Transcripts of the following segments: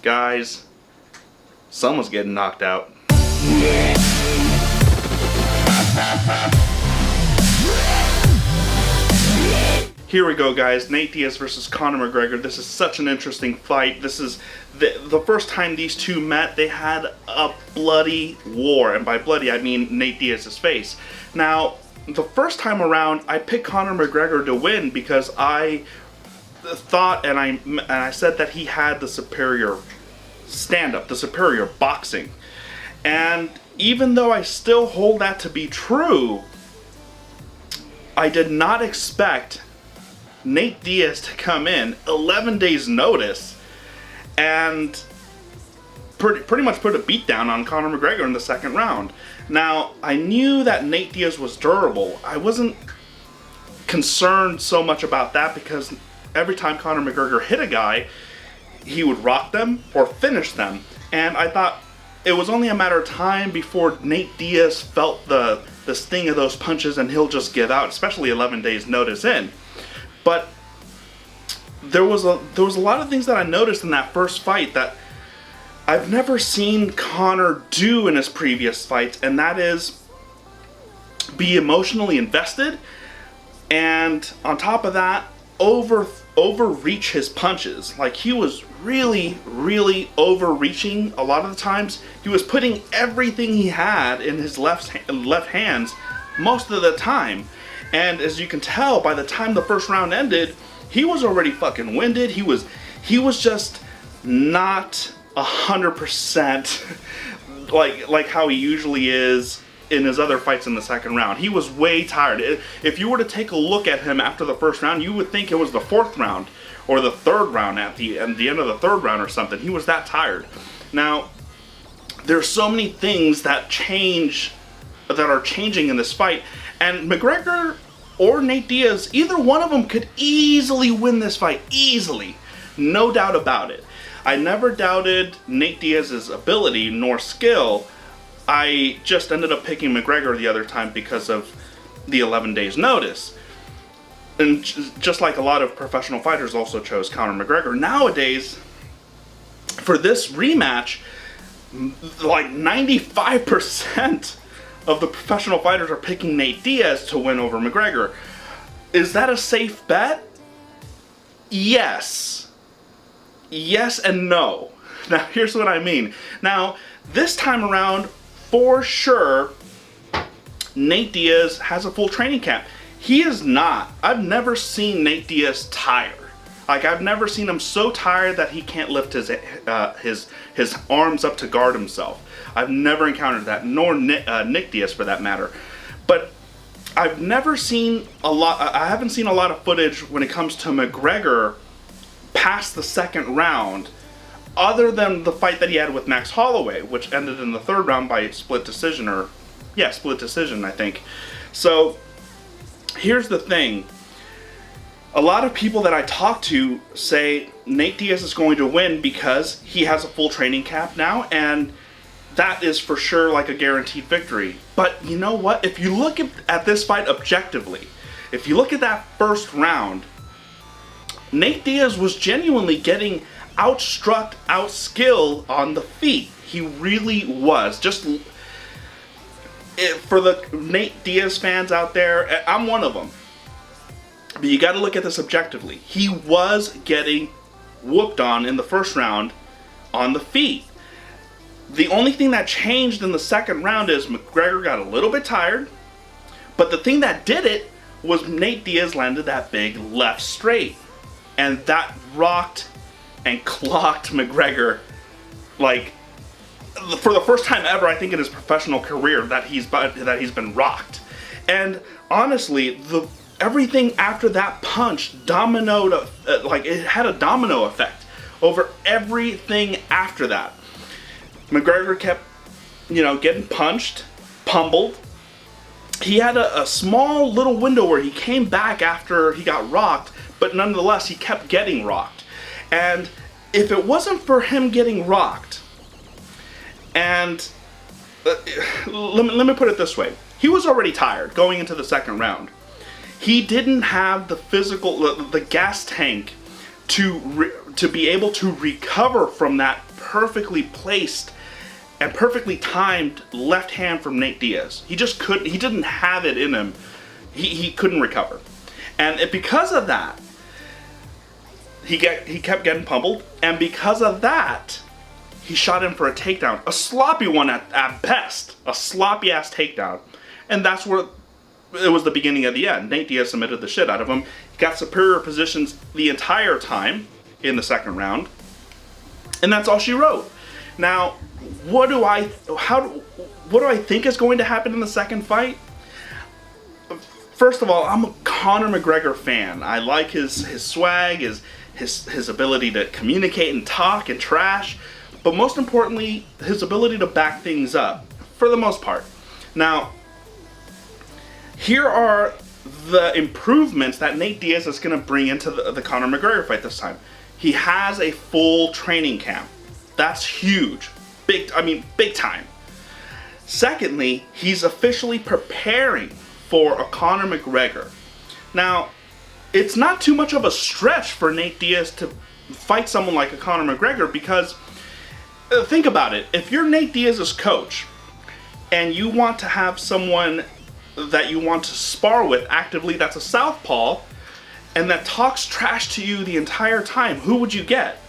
Guys, someone's getting knocked out. Here we go, guys. Nate Diaz versus Conor McGregor. This is such an interesting fight. This is the first time these two met. They had a bloody war, and by bloody I mean Nate Diaz's face. Now, the first time around, I picked Conor McGregor to win because I thought and I said that he had the superior stand-up, the superior boxing. And even though I still hold that to be true, I did not expect Nate Diaz to come in 11 days notice and pretty much put a beat down on Conor McGregor in the second round. Now, I knew that Nate Diaz was durable. I wasn't concerned so much about that because every time Conor McGregor hit a guy, he would rock them or finish them. And I thought it was only a matter of time before Nate Diaz felt the sting of those punches and he'll just give out, especially 11 days notice in. But there was a lot of things that I noticed in that first fight that I've never seen Conor do in his previous fights, and that is be emotionally invested, and on top of that, overreach his punches. Like, he was really overreaching a lot of the times. He was putting everything he had in his left hands most of the time. And as you can tell, by the time the first round ended, he was already fucking winded. He was just not 100% like how he usually is in his other fights in the second round. He was way tired. If you were to take a look at him after the first round, you would think it was the fourth round or the third round at the end of the third round or something. He was that tired. Now, there's so many things that are changing in this fight, and McGregor or Nate Diaz, either one of them could easily win this fight. Easily. No doubt about it. I never doubted Nate Diaz's ability nor skill. I just ended up picking McGregor the other time because of the 11 days notice. And just like a lot of professional fighters also chose Conor McGregor. Nowadays, for this rematch, like 95% of the professional fighters are picking Nate Diaz to win over McGregor. Is that a safe bet? Yes. Yes and no. Now, here's what I mean. Now, this time around, for sure, Nate Diaz has a full training camp. He is not. I've never seen Nate Diaz tire. Like, I've never seen him so tired that he can't lift his arms up to guard himself. I've never encountered that, nor Nick Diaz for that matter. But I've never seen I haven't seen a lot of footage when it comes to McGregor past the second round, other than the fight that he had with Max Holloway, which ended in the third round by split decision, I think. So, here's the thing. A lot of people that I talk to say Nate Diaz is going to win because he has a full training camp now, and that is for sure like a guaranteed victory. But you know what? If you look at this fight objectively, if you look at that first round, Nate Diaz was genuinely getting outstruck, outskilled on the feet. He really was. Just for the Nate Diaz fans out there, I'm one of them. But you got to look at this objectively. He was getting whooped on in the first round on the feet. The only thing that changed in the second round is McGregor got a little bit tired, but the thing that did it was Nate Diaz landed that big left straight, and that rocked and clocked McGregor, like, for the first time ever, I think, in his professional career that he's been rocked. And honestly, everything after that punch dominoed, like, it had a domino effect over everything after that. McGregor kept, getting punched, pummeled. He had a small little window where he came back after he got rocked, but nonetheless, he kept getting rocked. And if it wasn't for him getting rocked, and let me put it this way, he was already tired going into the second round. He didn't have the physical, the gas tank to be able to recover from that perfectly placed and perfectly timed left hand from Nate Diaz. He just couldn't, he didn't have it in him. He couldn't recover. And because of that, he kept getting pummeled, and because of that, he shot in for a takedown. A sloppy one at best. A sloppy ass takedown. And that's where it was the beginning of the end. Nate Diaz submitted the shit out of him. He got superior positions the entire time in the second round. And that's all she wrote. Now, what do I think is going to happen in the second fight? First of all, I'm a Conor McGregor fan. I like his swag, his ability to communicate and talk and trash, but most importantly, his ability to back things up, for the most part. Now, here are the improvements that Nate Diaz is going to bring into the Conor McGregor fight this time. He has a full training camp. That's huge. Big time. Secondly, he's officially preparing for a Conor McGregor. Now, it's not too much of a stretch for Nate Diaz to fight someone like a Conor McGregor, because think about it. If you're Nate Diaz's coach and you want to have someone that you want to spar with actively that's a southpaw and that talks trash to you the entire time, who would you get?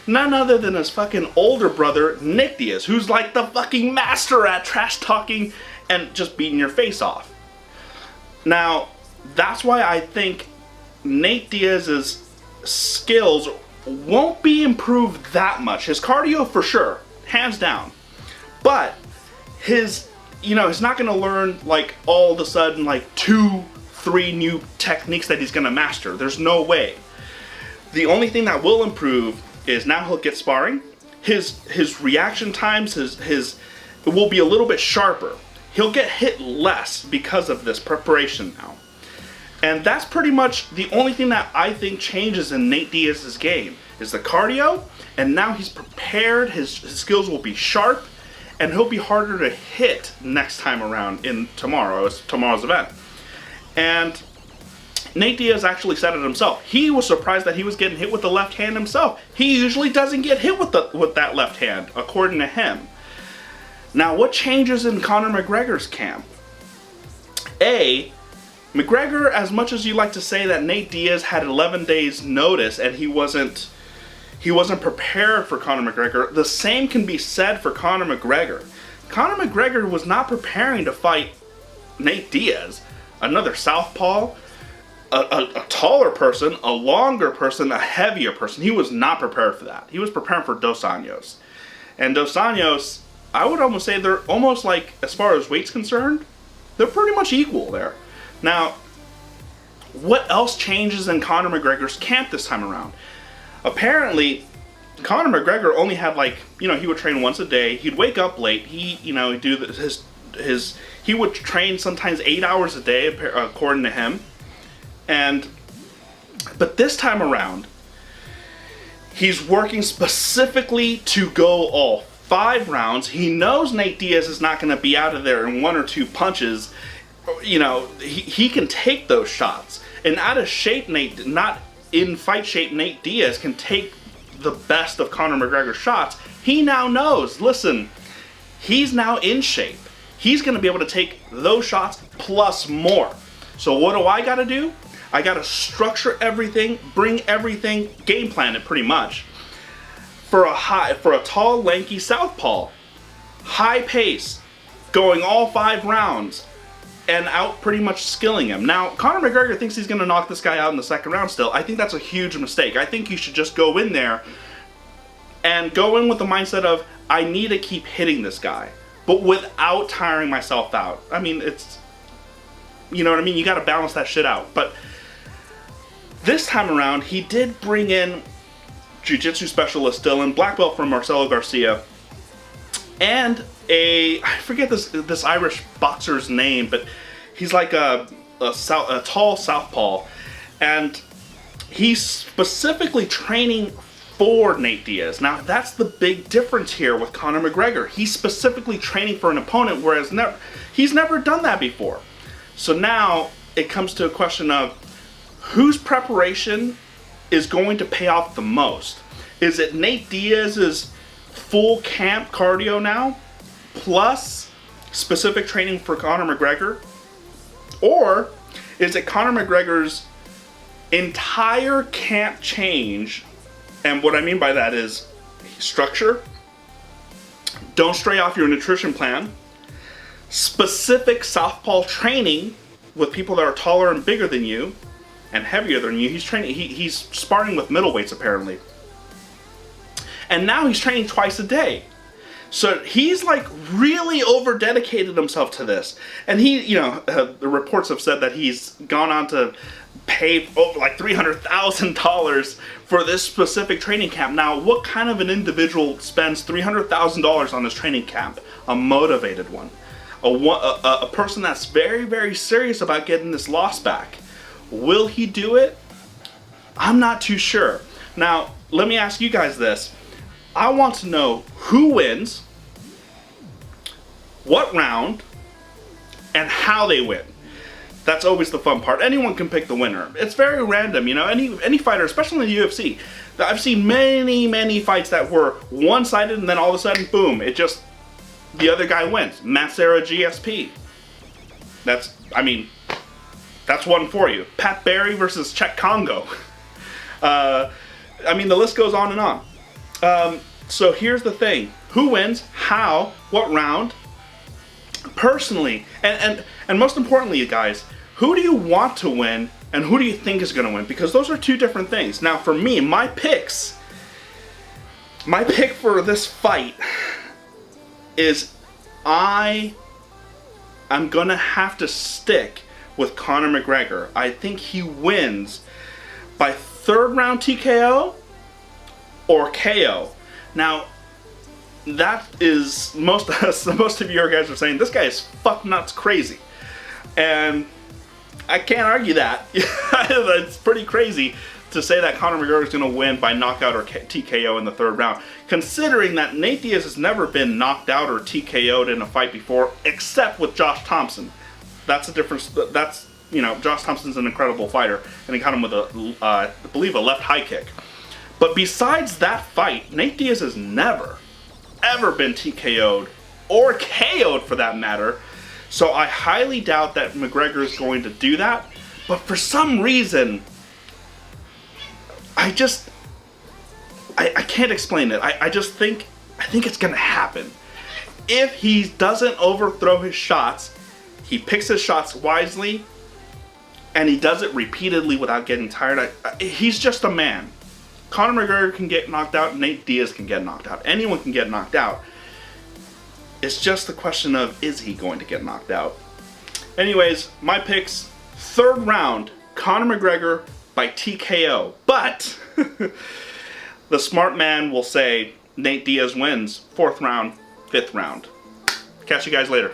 None other than his fucking older brother, Nick Diaz, who's like the fucking master at trash talking and just beating your face off. Now, that's why I think Nate Diaz's skills won't be improved that much. His cardio for sure, hands down. But he's not going to learn like all of a sudden like 2-3 new techniques that he's going to master. There's no way. The only thing that will improve is now he'll get sparring. His reaction times, it will be a little bit sharper. He'll get hit less because of this preparation now. And that's pretty much the only thing that I think changes in Nate Diaz's game is the cardio, and now he's prepared, his skills will be sharp, and he'll be harder to hit next time around in tomorrow's event. And Nate Diaz actually said it himself. He was surprised that he was getting hit with the left hand himself. He usually doesn't get hit with that left hand, according to him. Now, what changes in Conor McGregor's camp? McGregor, as much as you like to say that Nate Diaz had 11 days notice and he wasn't prepared for Conor McGregor, the same can be said for Conor McGregor. Conor McGregor was not preparing to fight Nate Diaz, another southpaw, a taller person, a longer person, a heavier person. He was not prepared for that. He was preparing for Dos Anjos. And Dos Anjos, I would almost say they're almost like, as far as weight's concerned, they're pretty much equal there. Now, what else changes in Conor McGregor's camp this time around? Apparently, Conor McGregor only had he would train once a day. He'd wake up late. He would train sometimes 8 hours a day, according to him. But this time around, he's working specifically to go all 5 rounds. He knows Nate Diaz is not going to be out of there in 1 or 2 punches. He can take those shots. And out of shape Nate, not in fight shape Nate Diaz, can take the best of Conor McGregor's shots. He now knows, listen, he's now in shape. He's going to be able to take those shots plus more. So what do I got to do? I got to structure everything, bring everything, game plan it pretty much. For a tall, lanky southpaw, high pace, going all 5 rounds, and out pretty much skilling him. Now, Conor McGregor thinks he's going to knock this guy out in the second round still. I think that's a huge mistake. I think you should just go in there and go in with the mindset of, I need to keep hitting this guy, but without tiring myself out. I mean, you know what I mean? You got to balance that shit out. But this time around, he did bring in jiu-jitsu specialist Dylan, black belt from Marcelo Garcia, and I forget this Irish boxer's name, but he's like a tall southpaw, and he's specifically training for Nate Diaz. Now, that's the big difference here with Conor McGregor. He's specifically training for an opponent, whereas he's never done that before. So now it comes to a question of whose preparation is going to pay off the most. Is it Nate Diaz's full camp cardio now, plus specific training for Conor McGregor? Or is it Conor McGregor's entire camp change? And what I mean by that is structure, don't stray off your nutrition plan, specific southpaw training with people that are taller and bigger than you and heavier than you. He's sparring with middleweights apparently. And now he's training twice a day. So he's like really over dedicated himself to this. And he, you know, the reports have said that he's gone on to pay over like $300,000 for this specific training camp. Now, what kind of an individual spends $300,000 on this training camp? A motivated one. A person that's very, very serious about getting this loss back. Will he do it? I'm not too sure. Now, let me ask you guys this. I want to know who wins, what round, and how they win. That's always the fun part. Anyone can pick the winner. It's very random, you know. Any fighter, especially in the UFC. I've seen many fights that were one-sided and then all of a sudden, boom, it just, the other guy wins. Matt Serra, GSP. That's one for you. Pat Barry versus Czech Congo. I mean, the list goes on and on. So here's the thing. Who wins? How? What round? Personally, and most importantly, you guys, who do you want to win and who do you think is going to win? Because those are two different things. Now, for me, my pick for this fight is I'm going to have to stick with Conor McGregor. I think he wins by 3rd round TKO or KO. Now, that is, most of you guys are saying, this guy is fuck nuts crazy. And I can't argue that. It's pretty crazy to say that Conor McGregor is going to win by knockout or TKO in the 3rd round. Considering that Nate Diaz has never been knocked out or TKO'd in a fight before, except with Josh Thompson. That's a difference. That's, you know, Josh Thompson's an incredible fighter, and he caught him with I believe a left high kick. But besides that fight, Nate Diaz has never, ever been TKO'd, or KO'd for that matter. So I highly doubt that McGregor is going to do that. But for some reason, I can't explain it. I think it's going to happen. If he doesn't overthrow his shots, he picks his shots wisely, and he does it repeatedly without getting tired. He's just a man. Conor McGregor can get knocked out, Nate Diaz can get knocked out. Anyone can get knocked out. It's just the question of, is he going to get knocked out? Anyways, my picks, 3rd round, Conor McGregor by TKO. But the smart man will say Nate Diaz wins 4th round, 5th round. Catch you guys later.